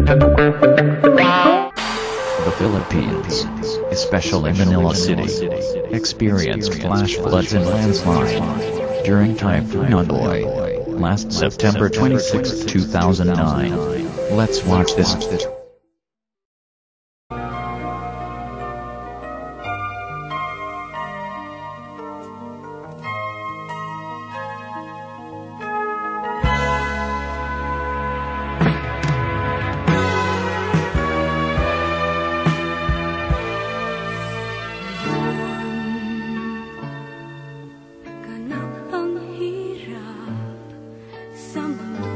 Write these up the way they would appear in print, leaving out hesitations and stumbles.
The Philippines, especially Manila City, experienced flash floods and landslide during Typhoon Ondoy last September 26, 2009. Let's watch this. Sa mundo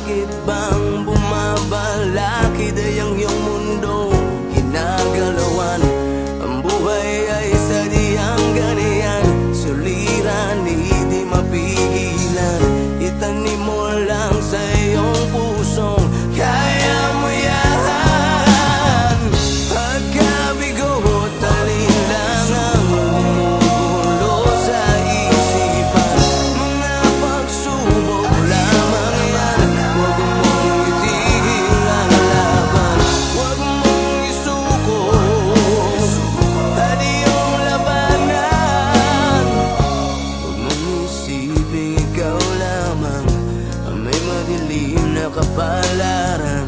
Bakit bang bumabalakid ay ang iyong mundo ginagalawan? Ang buhay ay sadyang ganyan, suliran, hindi mapigilan. Itanim mo lang sa iyong pusong kaya mo yan. Pagkabigo at alinlangang gumugulo sa isipan, mga pagsubok lamang yan. Huwag mong itigil ang laban, huwag mong isuko at iyong labanan. Huwag mong isipin ikaw lamang ang may madilim na kapalaran.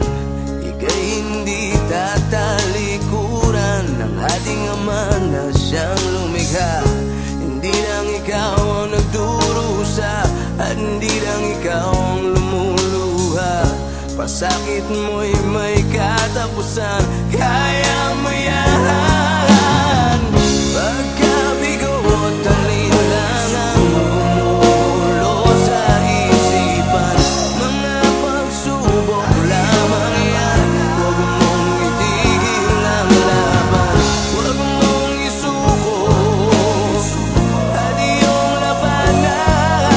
Ika'y hindi tatalikuran ng ating Ama na siyang lumikha. Hindi lang ikaw ang nagdurusa at hindi lang ikaw ang lumuluha. Pasakit mo'y may katapusan, kaya mo yan. Pagkabigo at alinlangang gumugulo sa isipan, mga pagsubok lamang yan. Huwag mong itigil ang laban, huwag mong isuko at iyong labanan.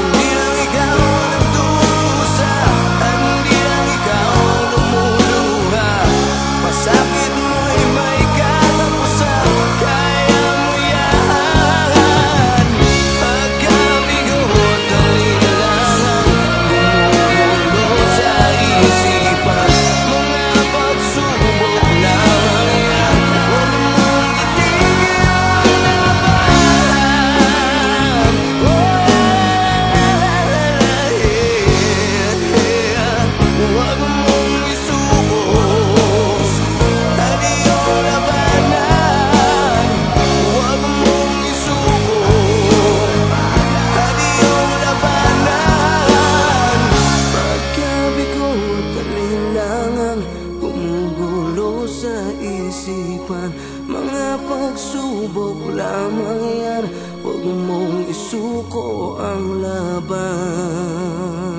Hindi lang ikaw ang nagdurusa at hindi lang ikaw ang lumuluha. Pasakit mo'y may katapusan, kaya mo yan. Pagkabigo at alinlangang gumugulo sa isipan, mga pagsubok lamang yan. Huwag mong itigil ang labanan. Huwag mong isuko at iyong labanan. Huwag mong isuko at iyong labanan. Pagkabigo at alinlangang gumugulo sa isipan, mga pagsubok lamang yan. Huwag mong isuko ang laban.